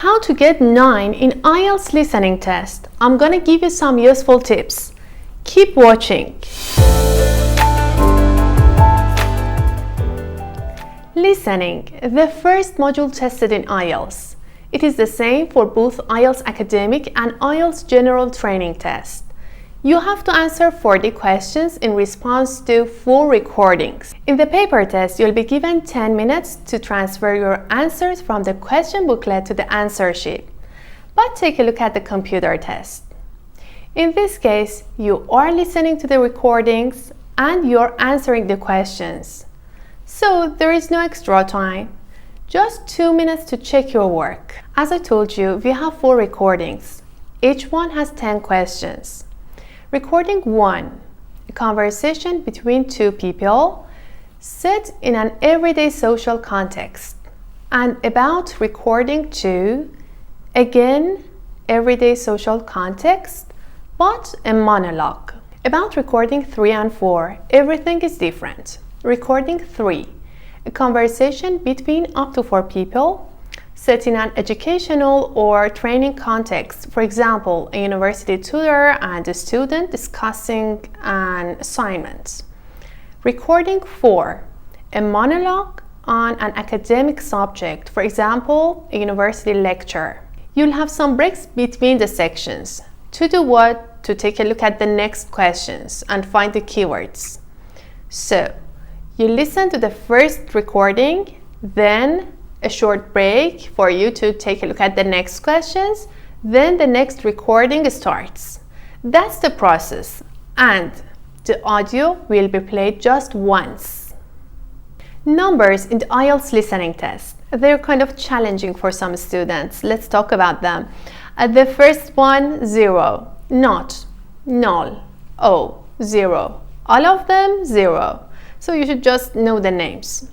How to get 9 in IELTS listening test. I'm gonna give you some useful tips. Keep watching. Listening, the first module tested in IELTS. It is the same for both IELTS Academic and IELTS General Training Test. You have to answer 40 questions in response to 4 recordings. In the paper test, you'll be given 10 minutes to transfer your answers from the question booklet to the answer sheet. But take a look at the computer test. In this case, you are listening to the recordings and you're answering the questions. So there is no extra time. Just 2 minutes to check your work. As I told you, we have 4 recordings. Each one has 10 questions. Recording 1, a conversation between 2 people set in an everyday social context. And about recording 2, again, everyday social context, but a monologue. About recording 3 and 4, everything is different. Recording 3, a conversation between up to 4 people set in an educational or training context. For example, a university tutor and a student discussing an assignment. Recording 4, a monologue on an academic subject. For example, a university lecture. You'll have some breaks between the sections. To do what? To take a look at the next questions and find the keywords. So, you listen to the first recording, then a short break for you to take a look at the next questions, then the next recording starts. That's the process, and the audio will be played just once. Numbers in the IELTS listening test. They're kind of challenging for some students. Let's talk about them. The first one, 0, not, null, O, 0. All of them, 0. So you should just know the names.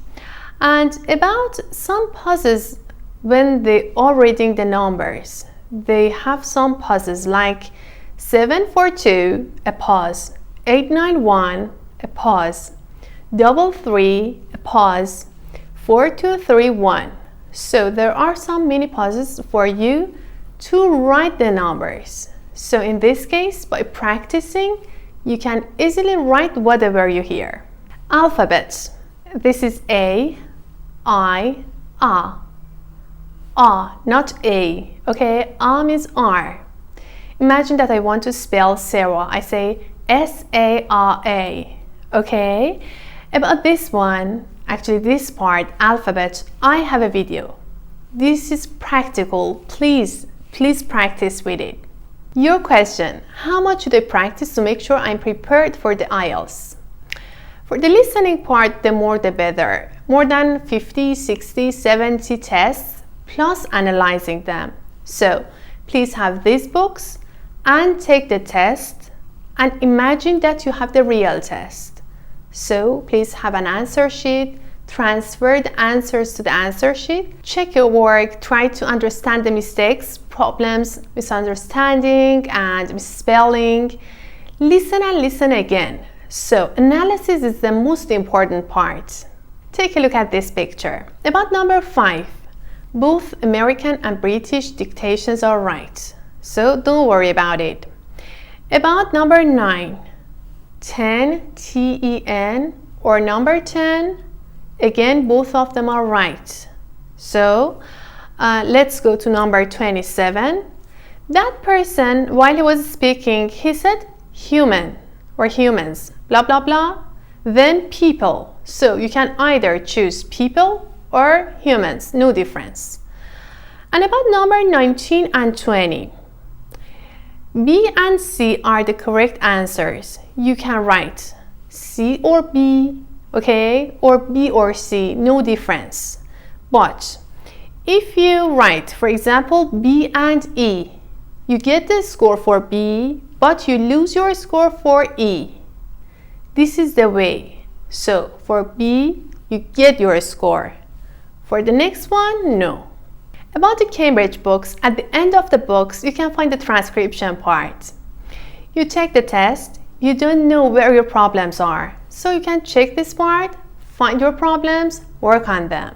And about some pauses when they are reading the numbers. They have some pauses like 742, a pause, 891, a pause, 333, a pause, 4231. So there are some mini pauses for you to write the numbers. So in this case, by practicing, you can easily write whatever you hear. Alphabet. This is A, I, A, not A, okay? A means R. Imagine that I want to spell Sarah. I say S-A-R-A, okay? About this one, actually this part, alphabet, I have a video. This is practical. Please practice with it. Your question, how much should I practice to make sure I'm prepared for the IELTS? For the listening part, the more the better. More than 50, 60, 70 tests, plus analyzing them. So, please have these books and take the test and imagine that you have the real test. So, please have an answer sheet, transfer the answers to the answer sheet, check your work, try to understand the mistakes, problems, misunderstanding, and misspelling. Listen and listen again. So, analysis is the most important part. Take a look at this picture. About number 5, both American and British dictations are right. So, don't worry about it. About number 9, 10, T-E-N, or number 10, again, both of them are right. So, let's go to number 27. That person, while he was speaking, he said human or humans, blah, blah, blah, then people. So you can either choose people or humans, no difference. And about number 19 and 20, B and C are the correct answers. You can write C or B, okay, or B or C, no difference. But if you write, for example, B and E, you get the score for B, but you lose your score for E. This is the way. So for B, you get your score. For the next one, no. About the Cambridge books, at the end of the books, you can find the transcription part. You take the test, you don't know where your problems are. So you can check this part, find your problems, work on them.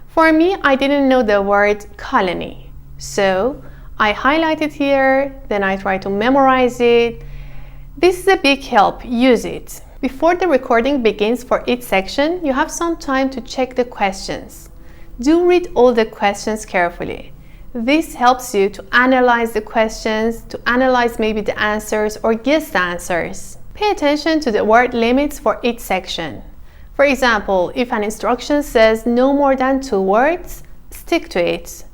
For me, I didn't know the word colony. So I highlight it here, then I try to memorize it. This is a big help, use it. Before the recording begins for each section, you have some time to check the questions. Do read all the questions carefully. This helps you to analyze the questions, to analyze maybe the answers or guess the answers. Pay attention to the word limits for each section. For example, if an instruction says no more than 2 words, stick to it.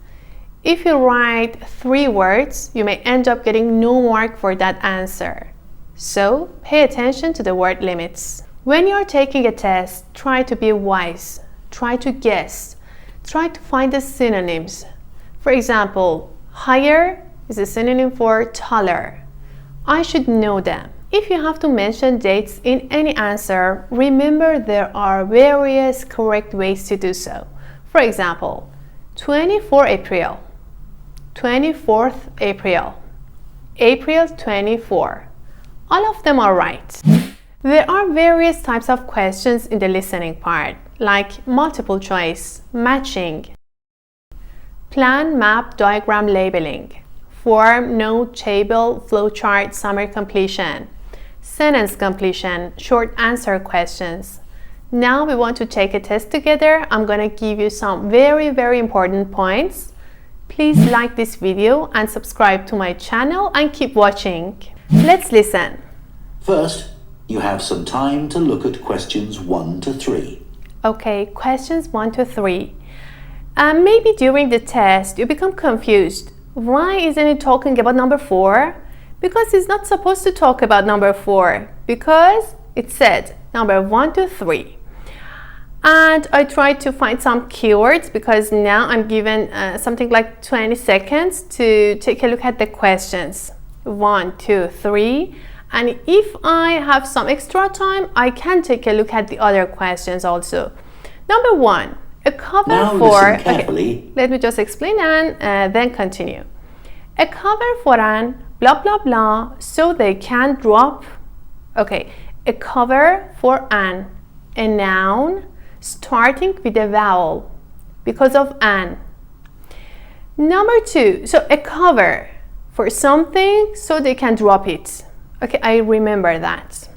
If you write 3 words, you may end up getting no mark for that answer. So, pay attention to the word limits. When you are taking a test, try to be wise. Try to guess. Try to find the synonyms. For example, higher is a synonym for taller. I should know them. If you have to mention dates in any answer, remember there are various correct ways to do so. For example, 24 April, 24th April, April 24. All of them are right. There are various types of questions in the listening part, like multiple choice, matching, plan, map, diagram, labeling, form, note, table, flowchart, summary completion, sentence completion, short answer questions. Now we want to take a test together. I'm going to give you some very important points. Please like this video and subscribe to my channel and keep watching. Let's listen. First, you have some time to look at questions 1 to 3. Okay, questions 1 to 3. Maybe during the test you become confused. Why isn't it talking about number 4? Because it's not supposed to talk about number 4, because it said number 1 to 3. And I tried to find some keywords because now I'm given something like 20 seconds to take a look at the questions. 1, 2, 3. And if I have some extra time, I can take a look at the other questions also. Number 1, a cover now for... listen carefully. Okay, let me just explain and then continue. A cover for an blah blah blah so they can drop. Okay, a cover for an, a noun starting with a vowel because of an. Number 2, so a cover for something so they can drop it. Okay, I remember that.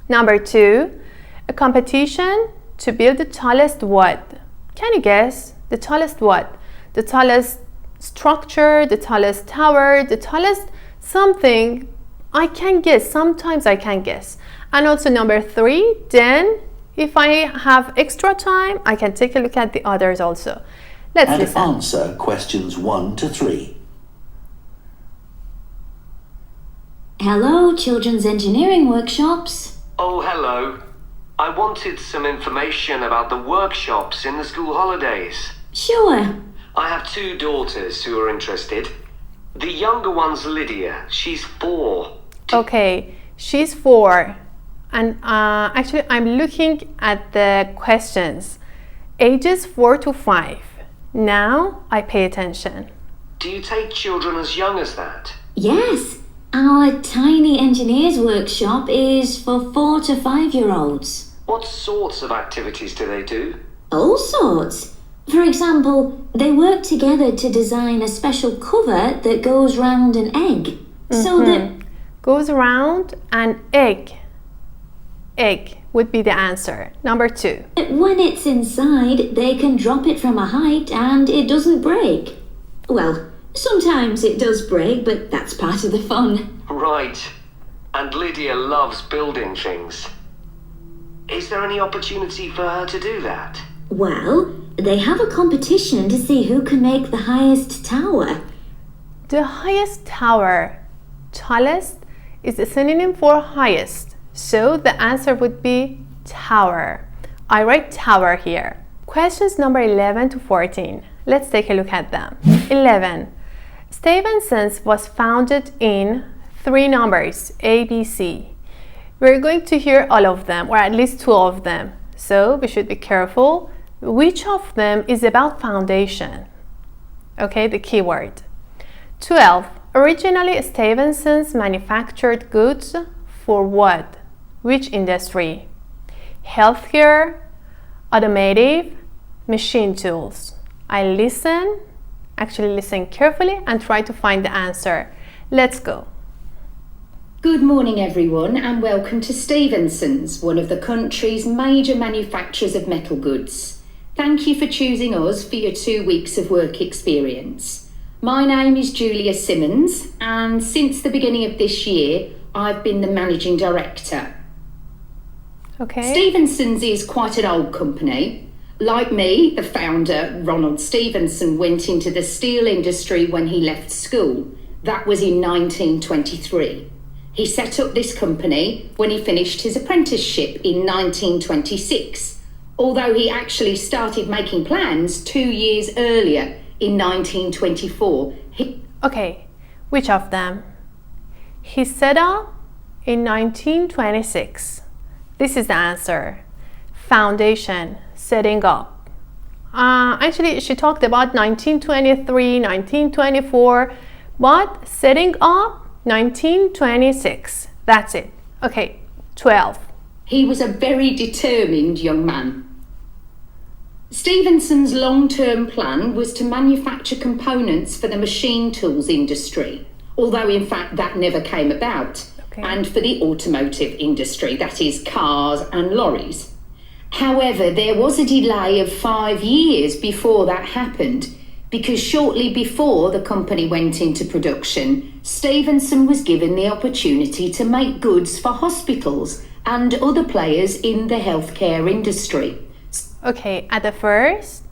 Number 2, a competition to build the tallest what? Can you guess? The tallest what? The tallest structure, the tallest tower, the tallest something. I can guess. Sometimes I can guess. And also number 3, then if I have extra time, I can take a look at the others also. Let's and listen. Answer questions 1 to 3. Hello, Children's Engineering Workshops. Oh, hello. I wanted some information about the workshops in the school holidays. Sure. I have 2 daughters who are interested. The younger one's Lydia. She's 4. Okay, she's 4. And actually, I'm looking at the questions. Ages 4 to 5. Now I pay attention. Do you take children as young as that? Yes. Our tiny engineers workshop is for 4 to 5-year-olds. What sorts of activities do they do? All sorts. For example, they work together to design a special cover that goes round an egg. So that... Goes around an egg. Egg would be the answer. Number 2. when it's inside, they can drop it from a height and it doesn't break. Well, sometimes it does break, but that's part of the fun. Right. And Lydia loves building things. Is there any opportunity for her to do that? Well, they have a competition to see who can make the highest tower. The highest tower. Tallest is a synonym for highest. So the answer would be tower. I write tower here. Questions number 11 to 14. Let's take a look at them. 11. Stevenson's was founded in 3 numbers, A, B, C. We're going to hear all of them, or at least 2 of them. So we should be careful. Which of them is about foundation? Okay, the keyword. 12. Originally, Stevenson's manufactured goods for what? Which industry? Healthcare, automotive, machine tools. I listen Actually listen carefully and try to find the answer. Let's go. Good morning everyone and welcome to Stevenson's, one of the country's major manufacturers of metal goods. Thank you for choosing us for your 2 weeks of work experience. My name is Julia Simmons and since the beginning of this year I've been the managing director. Okay. Stevenson's is quite an old company. Like me, the founder, Ronald Stevenson, went into the steel industry when he left school. That was in 1923. He set up this company when he finished his apprenticeship in 1926, although he actually started making plans 2 years earlier in 1924. Okay, which of them? He set up in 1926. This is the answer. Foundation, setting up. Actually, she talked about 1923, 1924, but setting up 1926. That's it. Okay, 12. He was a very determined young man. Stevenson's long-term plan was to manufacture components for the machine tools industry, although in fact that never came about, and for the automotive industry, that is cars and lorries. However, there was a delay of 5 years before that happened, because shortly before the company went into production, Stevenson was given the opportunity to make goods for hospitals and other players in the healthcare industry. Okay, at the first,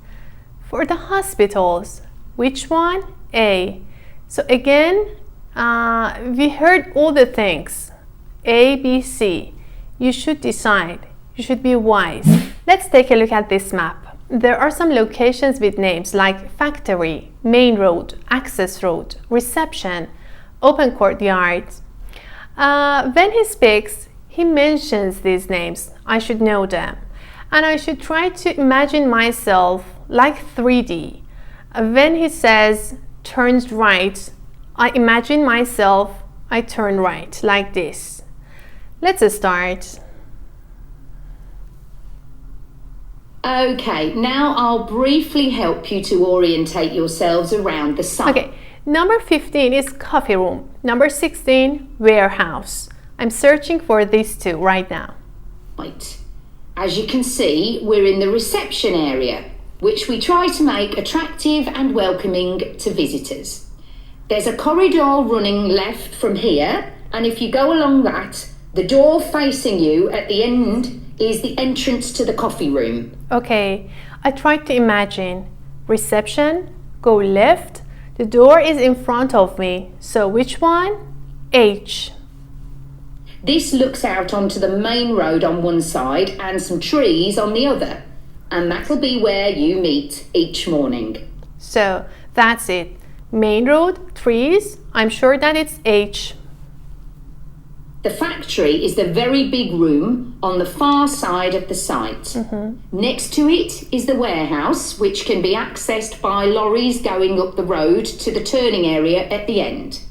for the hospitals, which one? A. So again, we heard all the things. A, B, C. You should decide. You should be wise. Let's take a look at this map. There are some locations with names like factory, main road, access road, reception, open courtyard. When he speaks, he mentions these names. I should know them. And I should try to imagine myself like 3D. When he says turns right, I imagine myself, I turn right, like this. Let's start. Okay, now I'll briefly help you to orientate yourselves around the site. Okay, number 15 is coffee room. Number 16, warehouse. I'm searching for these two right now. Right. As you can see, we're in the reception area, which we try to make attractive and welcoming to visitors. There's a corridor running left from here, and if you go along that, the door facing you at the end is the entrance to the coffee room. Okay, I tried to imagine. Reception, go left, the door is in front of me. So which one? H. This looks out onto the main road on one side and some trees on the other. And that'll be where you meet each morning. So that's it. Main road, trees, I'm sure that it's H. The factory is the very big room on the far side of the site. Next to it is the warehouse, which can be accessed by lorries going up the road to the turning area at the end.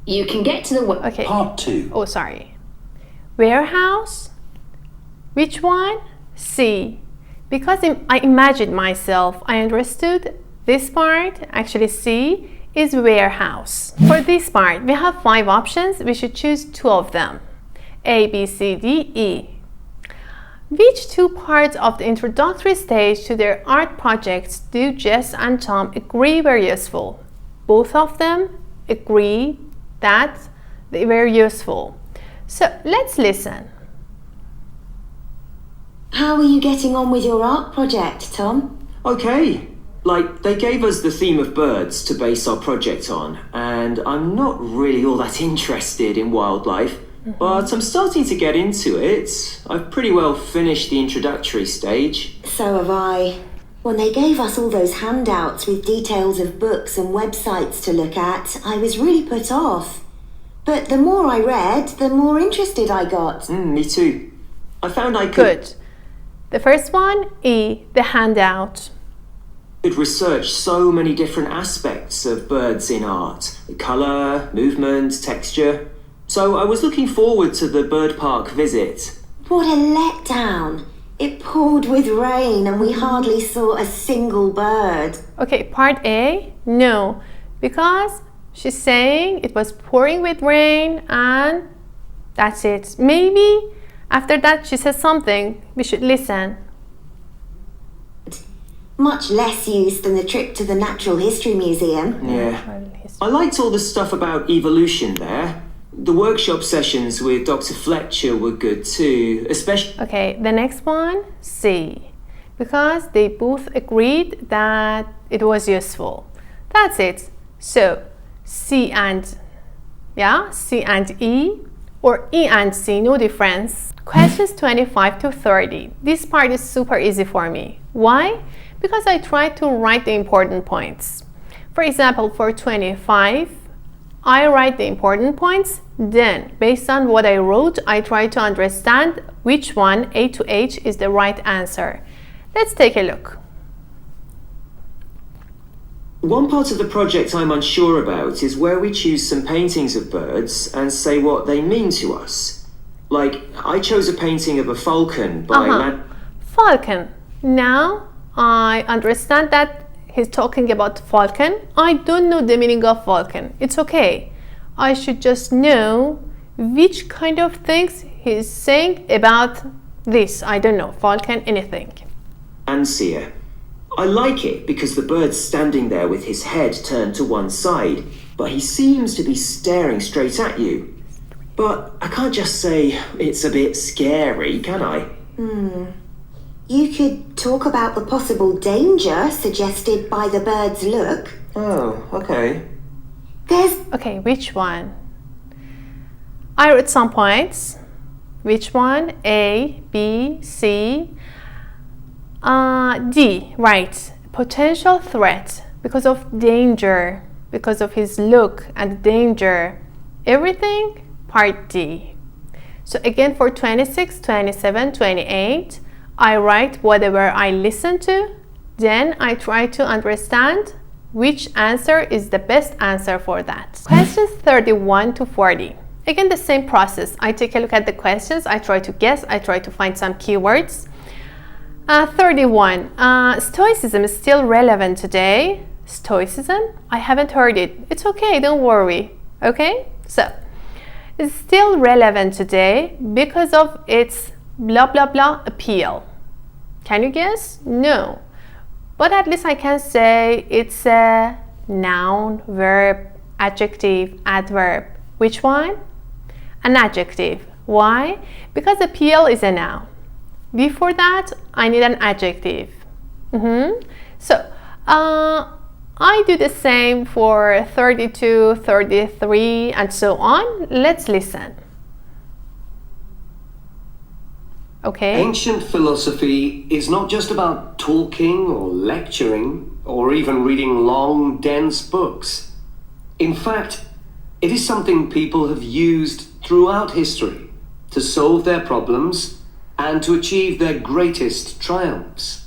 You can get to the... Okay. Part 2. Oh, sorry. Warehouse? Which one? C. Because I imagined myself, I understood this part, actually C, is warehouse. For this part, we have 5 options. We should choose 2 of them. A, B, C, D, E. Which 2 parts of the introductory stage to their art projects do Jess and Tom agree were useful? Both of them agree that they were useful. So let's listen. How are you getting on with your art project, Tom? Okay. Like, they gave us the theme of birds to base our project on, and I'm not really all that interested in wildlife, but I'm starting to get into it. I've pretty well finished the introductory stage. So have I. When they gave us all those handouts with details of books and websites to look at, I was really put off. But the more I read, the more interested I got. Me too. I found I could... Good. The first one, E, the handout. Could research so many different aspects of birds in art. Colour, movement, texture. So I was looking forward to the bird park visit. What a letdown. It poured with rain and we hardly saw a single bird. Okay, part A, no, because she's saying it was pouring with rain and that's it. Maybe after that she says something. We should listen. Much less use than the trip to the Natural History Museum. Yeah. I liked all the stuff about evolution there. The workshop sessions with Dr. Fletcher were good too, especially... Okay, the next one, C. Because they both agreed that it was useful. That's it. So, C and E, or E and C, no difference. Questions 25 to 30. This part is super easy for me. Why? Because I try to write the important points. For example, for 25, I write the important points, then based on what I wrote, I try to understand which one, A to H, is the right answer. Let's take a look. One part of the project I'm unsure about is where we choose some paintings of birds and say what they mean to us. Like, I chose a painting of a falcon by... Falcon. Now, I understand that he's talking about falcon. I don't know the meaning of falcon. It's okay. I should just know which kind of things he's saying about this. I don't know, falcon, anything. Fancier. I like it because the bird's standing there with his head turned to one side, but he seems to be staring straight at you. But I can't just say it's a bit scary, can I? You could talk about the possible danger suggested by the bird's look. Oh, okay. Okay, which one? I wrote some points. Which one? A, B, C, D, right. Potential threat because of danger, because of his look and danger. Everything, part D. So again, for 26, 27, 28, I write whatever I listen to, then I try to understand which answer is the best answer for that. Questions 31 to 40. Again, the same process. I take a look at the questions, I try to guess, I try to find some keywords. 31. Stoicism is still relevant today. Stoicism? I haven't heard it. It's okay, don't worry. Okay? So, it's still relevant today because of its blah blah blah appeal. Can you guess? No. But at least I can say it's a noun, verb, adjective, adverb. Which one? An adjective. Why? Because appeal is a noun. Before that, I need an adjective. So, I do the same for 32, 33, and so on. Let's listen. Okay. Ancient philosophy is not just about talking or lecturing or even reading long, dense books. In fact, it is something people have used throughout history to solve their problems and to achieve their greatest triumphs.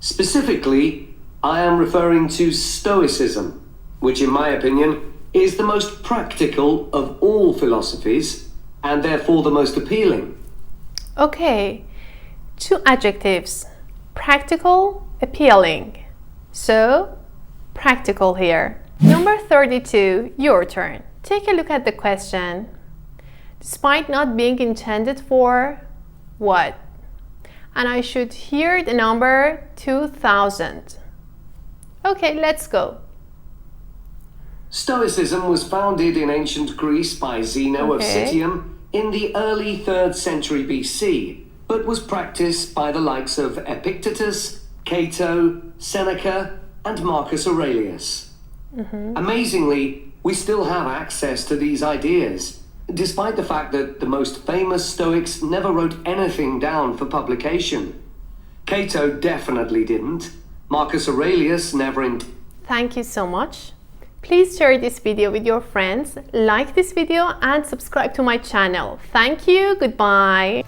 Specifically, I am referring to Stoicism, which in my opinion is the most practical of all philosophies and therefore the most appealing. Okay, two adjectives, practical, appealing. So, practical here. Number 32, your turn. Take a look at the question. Despite not being intended for what? And I should hear the number 2000. Okay, let's go. Stoicism was founded in ancient Greece by Zeno of Citium in the early 3rd century BC, but was practiced by the likes of Epictetus, Cato, Seneca, and Marcus Aurelius. Amazingly, we still have access to these ideas, despite the fact that the most famous Stoics never wrote anything down for publication. Cato definitely didn't. Marcus Aurelius never Thank you so much. Please share this video with your friends, like this video and subscribe to my channel. Thank you, goodbye.